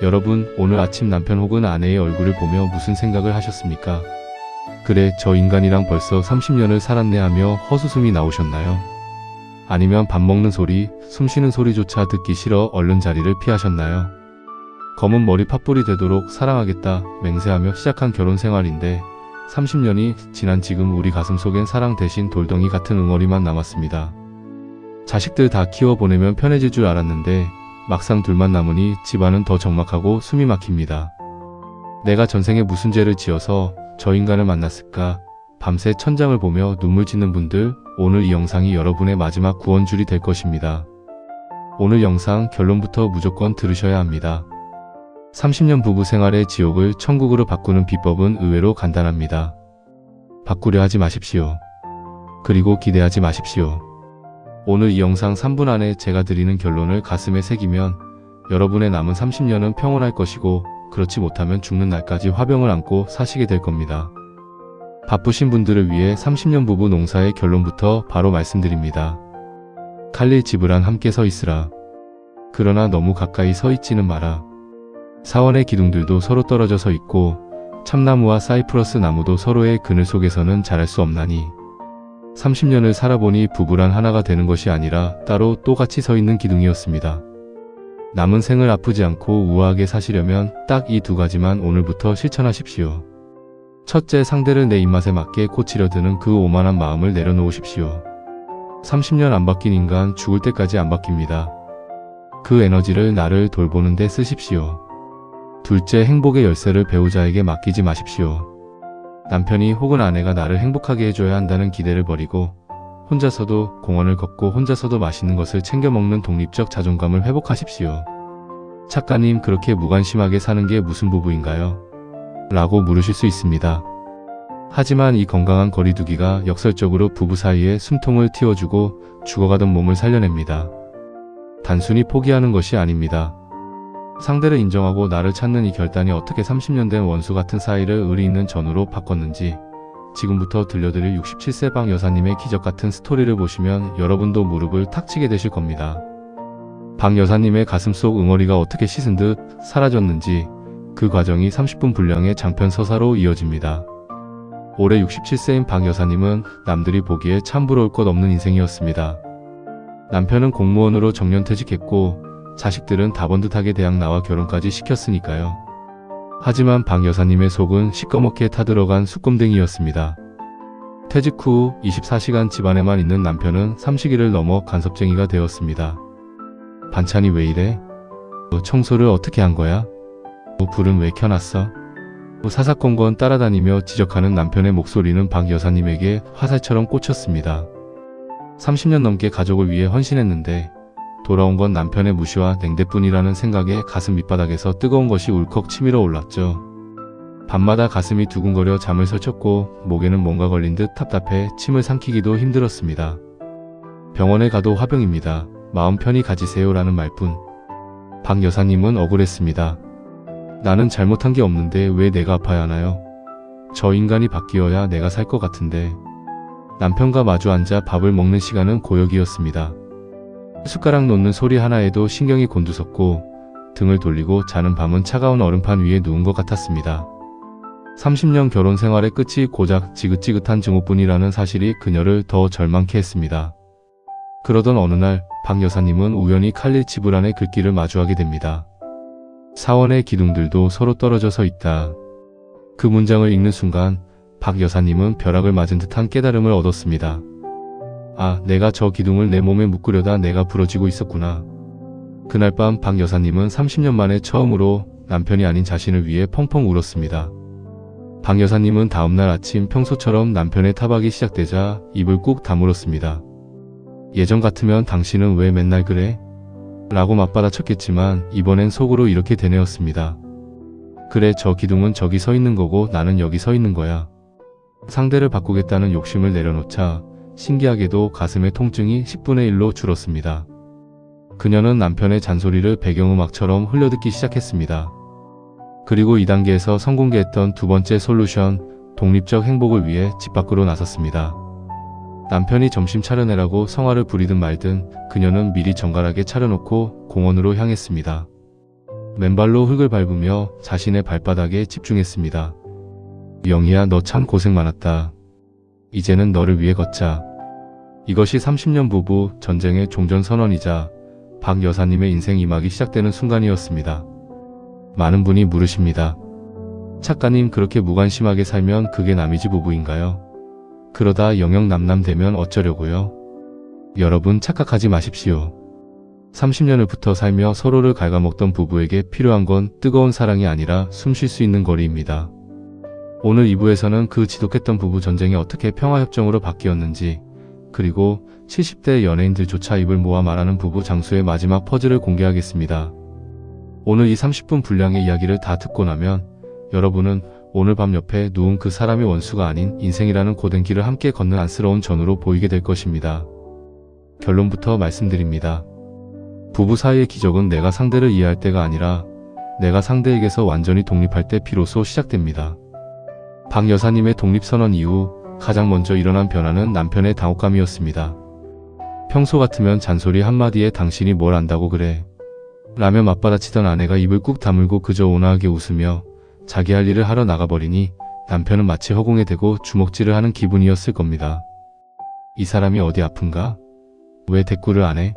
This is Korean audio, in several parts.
여러분, 오늘 아침 남편 혹은 아내의 얼굴을 보며 무슨 생각을 하셨습니까? 그래, 저 인간이랑 벌써 30년을 살았네 하며 헛웃음이 나오셨나요? 아니면 밥 먹는 소리, 숨 쉬는 소리조차 듣기 싫어 얼른 자리를 피하셨나요? 검은 머리 팥불이 되도록 사랑하겠다 맹세하며 시작한 결혼 생활인데 30년이 지난 지금 우리 가슴속엔 사랑 대신 돌덩이 같은 응어리만 남았습니다. 자식들 다 키워보내면 편해질 줄 알았는데 막상 둘만 남으니 집안은 더 적막하고 숨이 막힙니다. 내가 전생에 무슨 죄를 지어서 저 인간을 만났을까? 밤새 천장을 보며 눈물 짓는 분들, 오늘 이 영상이 여러분의 마지막 구원줄이 될 것입니다. 오늘 영상 결론부터 무조건 들으셔야 합니다. 30년 부부 생활의 지옥을 천국으로 바꾸는 비법은 의외로 간단합니다. 바꾸려 하지 마십시오. 그리고 기대하지 마십시오. 오늘 이 영상 3분 안에 제가 드리는 결론을 가슴에 새기면 여러분의 남은 30년은 평온할 것이고 그렇지 못하면 죽는 날까지 화병을 안고 사시게 될 겁니다. 바쁘신 분들을 위해 30년 부부 농사의 결론부터 바로 말씀드립니다. 칼릴 지브란 함께 서 있으라. 그러나 너무 가까이 서 있지는 마라. 사원의 기둥들도 서로 떨어져 서 있고 참나무와 사이프러스 나무도 서로의 그늘 속에서는 자랄 수 없나니 30년을 살아보니 부부란 하나가 되는 것이 아니라 따로 또 같이 서 있는 기둥이었습니다. 남은 생을 아프지 않고 우아하게 사시려면 딱 이 두 가지만 오늘부터 실천하십시오. 첫째, 상대를 내 입맛에 맞게 고치려 드는 그 오만한 마음을 내려놓으십시오. 30년 안 바뀐 인간 죽을 때까지 안 바뀝니다. 그 에너지를 나를 돌보는 데 쓰십시오. 둘째, 행복의 열쇠를 배우자에게 맡기지 마십시오. 남편이 혹은 아내가 나를 행복하게 해줘야 한다는 기대를 버리고 혼자서도 공원을 걷고 혼자서도 맛있는 것을 챙겨 먹는 독립적 자존감을 회복하십시오. 작가님, 그렇게 무관심하게 사는 게 무슨 부부인가요? 라고 물으실 수 있습니다. 하지만 이 건강한 거리두기가 역설적으로 부부 사이에 숨통을 틔워주고 죽어가던 몸을 살려냅니다. 단순히 포기하는 것이 아닙니다. 상대를 인정하고 나를 찾는 이 결단이 어떻게 30년 된 원수 같은 사이를 의리 있는 전우로 바꿨는지 지금부터 들려드릴 67세 박 여사님의 기적 같은 스토리를 보시면 여러분도 무릎을 탁 치게 되실 겁니다. 박 여사님의 가슴속 응어리가 어떻게 씻은 듯 사라졌는지 그 과정이 30분 분량의 장편 서사로 이어집니다. 올해 67세인 박 여사님은 남들이 보기에 참 부러울 것 없는 인생이었습니다. 남편은 공무원으로 정년퇴직했고 자식들은 다번듯하게 대학 나와 결혼까지 시켰으니까요. 하지만 박 여사님의 속은 시꺼멓게 타들어간 수꼼댕이였습니다. 퇴직 후 24시간 집안에만 있는 남편은 삼시기를 넘어 간섭쟁이가 되었습니다. 반찬이 왜 이래? 청소를 어떻게 한 거야? 불은 왜 켜놨어? 사사건건 따라다니며 지적하는 남편의 목소리는 박 여사님에게 화살처럼 꽂혔습니다. 30년 넘게 가족을 위해 헌신했는데 돌아온 건 남편의 무시와 냉대뿐이라는 생각에 가슴 밑바닥에서 뜨거운 것이 울컥 치밀어 올랐죠. 밤마다 가슴이 두근거려 잠을 설쳤고 목에는 뭔가 걸린 듯 답답해 침을 삼키기도 힘들었습니다. 병원에 가도 화병입니다. 마음 편히 가지세요라는 말뿐. 박 여사님은 억울했습니다. 나는 잘못한 게 없는데 왜 내가 아파야 하나요? 저 인간이 바뀌어야 내가 살 것 같은데. 남편과 마주 앉아 밥을 먹는 시간은 고역이었습니다. 숟가락 놓는 소리 하나에도 신경이 곤두섰고 등을 돌리고 자는 밤은 차가운 얼음판 위에 누운 것 같았습니다. 30년 결혼 생활의 끝이 고작 지긋지긋한 증오뿐이라는 사실이 그녀를 더 절망케 했습니다. 그러던 어느 날 박 여사님은 우연히 칼릴 지브란의 글귀를 마주하게 됩니다. 사원의 기둥들도 서로 떨어져 서 있다. 그 문장을 읽는 순간 박 여사님은 벼락을 맞은 듯한 깨달음을 얻었습니다. 아, 내가 저 기둥을 내 몸에 묶으려다 내가 부러지고 있었구나. 그날 밤 박 여사님은 30년 만에 처음으로 남편이 아닌 자신을 위해 펑펑 울었습니다. 박 여사님은 다음날 아침 평소처럼 남편의 타박이 시작되자 입을 꾹 다물었습니다. 예전 같으면 당신은 왜 맨날 그래? 라고 맞받아쳤겠지만 이번엔 속으로 이렇게 되뇌었습니다. 그래, 저 기둥은 저기 서 있는 거고 나는 여기 서 있는 거야. 상대를 바꾸겠다는 욕심을 내려놓자 신기하게도 가슴의 통증이 10분의 1로 줄었습니다. 그녀는 남편의 잔소리를 배경음악처럼 흘려듣기 시작했습니다. 그리고 2단계에서 성공개했던 두 번째 솔루션, 독립적 행복을 위해 집 밖으로 나섰습니다. 남편이 점심 차려내라고 성화를 부리든 말든 그녀는 미리 정갈하게 차려놓고 공원으로 향했습니다. 맨발로 흙을 밟으며 자신의 발바닥에 집중했습니다. 영희야, 너 참 고생 많았다. 이제는 너를 위해 걷자. 이것이 30년 부부 전쟁의 종전선언이자 박 여사님의 인생 2막이 시작되는 순간이었습니다. 많은 분이 물으십니다. 작가님, 그렇게 무관심하게 살면 그게 남이지 부부인가요? 그러다 영영 남남되면 어쩌려고요? 여러분, 착각하지 마십시오. 30년을 붙어 살며 서로를 갉아먹던 부부에게 필요한 건 뜨거운 사랑이 아니라 숨 쉴 수 있는 거리입니다. 오늘 2부에서는 그 지독했던 부부 전쟁이 어떻게 평화협정으로 바뀌었는지, 그리고 70대 연예인들조차 입을 모아 말하는 부부 장수의 마지막 퍼즐을 공개하겠습니다. 오늘 이 30분 분량의 이야기를 다 듣고 나면 여러분은 오늘 밤 옆에 누운 그 사람이 원수가 아닌 인생이라는 고된 길을 함께 걷는 안쓰러운 전우로 보이게 될 것입니다. 결론부터 말씀드립니다. 부부 사이의 기적은 내가 상대를 이해할 때가 아니라 내가 상대에게서 완전히 독립할 때 비로소 시작됩니다. 박 여사님의 독립선언 이후 가장 먼저 일어난 변화는 남편의 당혹감이었습니다. 평소 같으면 잔소리 한마디에 당신이 뭘 안다고 그래 라며 맞받아치던 아내가 입을 꾹 다물고 그저 온화하게 웃으며 자기 할 일을 하러 나가버리니 남편은 마치 허공에 대고 주먹질을 하는 기분이었을 겁니다. 이 사람이 어디 아픈가? 왜 대꾸를 안 해?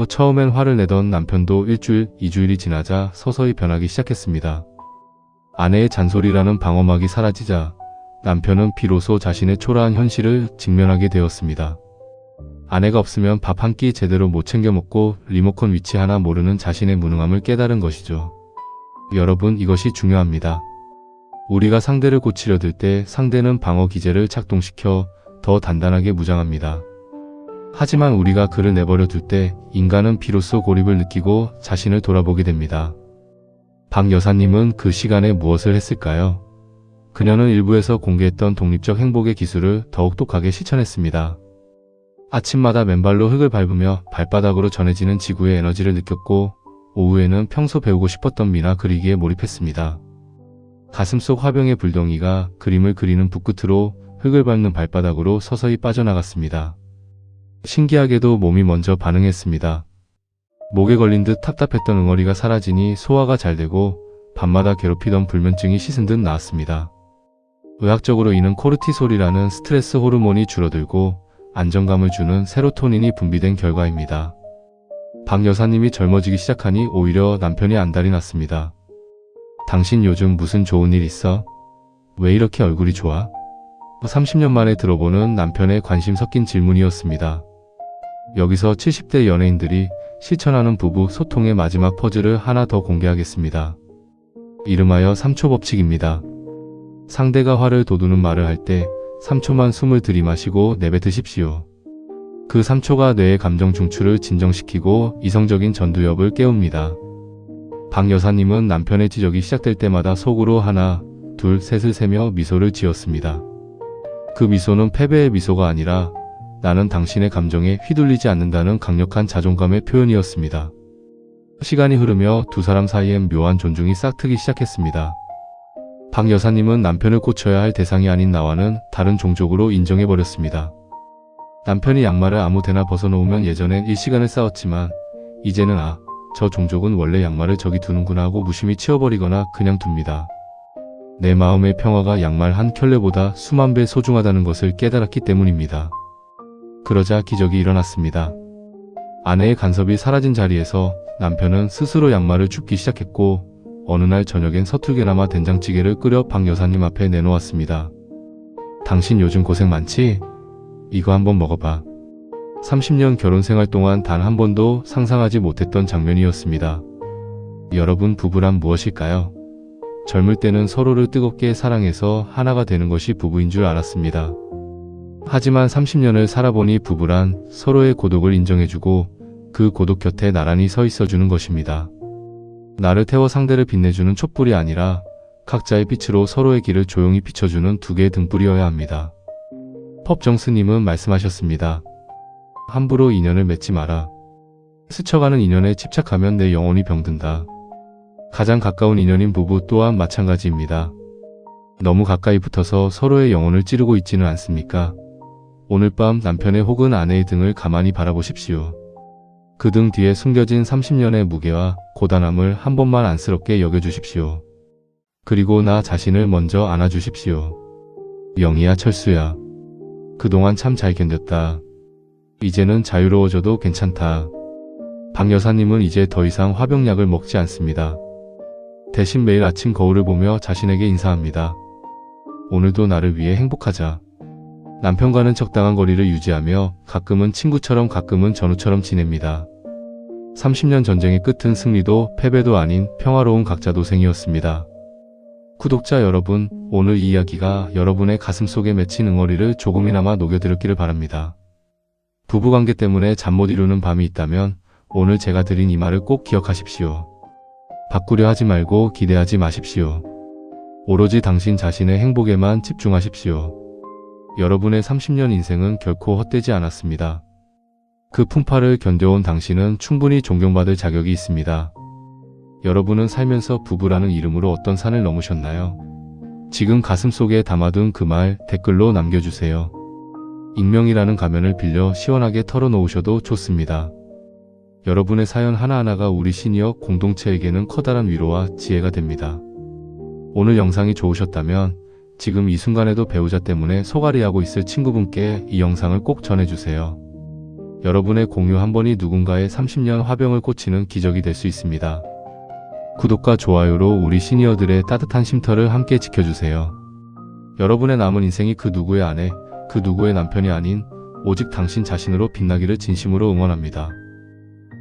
처음엔 화를 내던 남편도 일주일, 2주일이 지나자 서서히 변하기 시작했습니다. 아내의 잔소리라는 방어막이 사라지자 남편은 비로소 자신의 초라한 현실을 직면하게 되었습니다. 아내가 없으면 밥 한 끼 제대로 못 챙겨 먹고 리모컨 위치 하나 모르는 자신의 무능함을 깨달은 것이죠. 여러분, 이것이 중요합니다. 우리가 상대를 고치려 들 때 상대는 방어 기제를 작동시켜 더 단단하게 무장합니다. 하지만 우리가 그를 내버려 둘 때 인간은 비로소 고립을 느끼고 자신을 돌아보게 됩니다. 박 여사님은 그 시간에 무엇을 했을까요? 그녀는 일부에서 공개했던 독립적 행복의 기술을 더욱 독하게 실천했습니다. 아침마다 맨발로 흙을 밟으며 발바닥으로 전해지는 지구의 에너지를 느꼈고 오후에는 평소 배우고 싶었던 미나 그리기에 몰입했습니다. 가슴속 화병의 불덩이가 그림을 그리는 붓끝으로 흙을 밟는 발바닥으로 서서히 빠져나갔습니다. 신기하게도 몸이 먼저 반응했습니다. 목에 걸린 듯 답답했던 응어리가 사라지니 소화가 잘 되고 밤마다 괴롭히던 불면증이 씻은 듯 나았습니다. 의학적으로 이는 코르티솔이라는 스트레스 호르몬이 줄어들고 안정감을 주는 세로토닌이 분비된 결과입니다. 박 여사님이 젊어지기 시작하니 오히려 남편이 안달이 났습니다. 당신 요즘 무슨 좋은 일 있어? 왜 이렇게 얼굴이 좋아? 30년 만에 들어보는 남편의 관심 섞인 질문이었습니다. 여기서 70대 연예인들이 실천하는 부부 소통의 마지막 퍼즐을 하나 더 공개하겠습니다. 이름하여 3초 법칙입니다. 상대가 화를 돋우는 말을 할 때 3초만 숨을 들이마시고 내뱉으십시오. 그 3초가 뇌의 감정 중추를 진정시키고 이성적인 전두엽을 깨웁니다. 박 여사님은 남편의 지적이 시작될 때마다 속으로 하나, 둘, 셋을 세며 미소를 지었습니다. 그 미소는 패배의 미소가 아니라 나는 당신의 감정에 휘둘리지 않는다는 강력한 자존감의 표현이었습니다. 시간이 흐르며 두 사람 사이엔 묘한 존중이 싹트기 시작했습니다. 박 여사님은 남편을 고쳐야 할 대상이 아닌 나와는 다른 종족으로 인정해버렸습니다. 남편이 양말을 아무데나 벗어놓으면 예전엔 일시간을 싸웠지만 이제는 저 종족은 원래 양말을 저기 두는구나 하고 무심히 치워버리거나 그냥 둡니다. 내 마음의 평화가 양말 한 켤레보다 수만 배 소중하다는 것을 깨달았기 때문입니다. 그러자 기적이 일어났습니다. 아내의 간섭이 사라진 자리에서 남편은 스스로 양말을 줍기 시작했고 어느 날 저녁엔 서툴게나마 된장찌개를 끓여 박 여사님 앞에 내놓았습니다. 당신 요즘 고생 많지? 이거 한번 먹어봐. 30년 결혼생활 동안 단 한 번도 상상하지 못했던 장면이었습니다. 여러분, 부부란 무엇일까요? 젊을 때는 서로를 뜨겁게 사랑해서 하나가 되는 것이 부부인 줄 알았습니다. 하지만 30년을 살아보니 부부란 서로의 고독을 인정해주고 그 고독 곁에 나란히 서 있어주는 것입니다. 나를 태워 상대를 빛내주는 촛불이 아니라 각자의 빛으로 서로의 길을 조용히 비춰주는 두 개의 등불이어야 합니다. 법정 스님은 말씀하셨습니다. 함부로 인연을 맺지 마라. 스쳐가는 인연에 집착하면 내 영혼이 병든다. 가장 가까운 인연인 부부 또한 마찬가지입니다. 너무 가까이 붙어서 서로의 영혼을 찌르고 있지는 않습니까? 오늘 밤 남편의 혹은 아내의 등을 가만히 바라보십시오. 그 등 뒤에 숨겨진 30년의 무게와 고단함을 한 번만 안쓰럽게 여겨주십시오. 그리고 나 자신을 먼저 안아주십시오. 영희야, 철수야. 그동안 참 잘 견뎠다. 이제는 자유로워져도 괜찮다. 박 여사님은 이제 더 이상 화병약을 먹지 않습니다. 대신 매일 아침 거울을 보며 자신에게 인사합니다. 오늘도 나를 위해 행복하자. 남편과는 적당한 거리를 유지하며 가끔은 친구처럼 가끔은 전우처럼 지냅니다. 30년 전쟁의 끝은 승리도 패배도 아닌 평화로운 각자 도생이었습니다. 구독자 여러분, 오늘 이 이야기가 여러분의 가슴속에 맺힌 응어리를 조금이나마 녹여드렸기를 바랍니다. 부부관계 때문에 잠 못 이루는 밤이 있다면 오늘 제가 드린 이 말을 꼭 기억하십시오. 바꾸려 하지 말고 기대하지 마십시오. 오로지 당신 자신의 행복에만 집중하십시오. 여러분의 30년 인생은 결코 헛되지 않았습니다. 그 풍파를 견뎌온 당신은 충분히 존경받을 자격이 있습니다. 여러분은 살면서 부부라는 이름으로 어떤 산을 넘으셨나요? 지금 가슴속에 담아둔 그 말 댓글로 남겨주세요. 익명이라는 가면을 빌려 시원하게 털어놓으셔도 좋습니다. 여러분의 사연 하나하나가 우리 시니어 공동체에게는 커다란 위로와 지혜가 됩니다. 오늘 영상이 좋으셨다면 지금 이 순간에도 배우자 때문에 소갈이하고 있을 친구분께 이 영상을 꼭 전해주세요. 여러분의 공유 한 번이 누군가의 30년 화병을 고치는 기적이 될 수 있습니다. 구독과 좋아요로 우리 시니어들의 따뜻한 쉼터를 함께 지켜주세요. 여러분의 남은 인생이 그 누구의 아내, 그 누구의 남편이 아닌 오직 당신 자신으로 빛나기를 진심으로 응원합니다.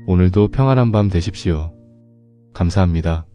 오늘도 평안한 밤 되십시오. 감사합니다.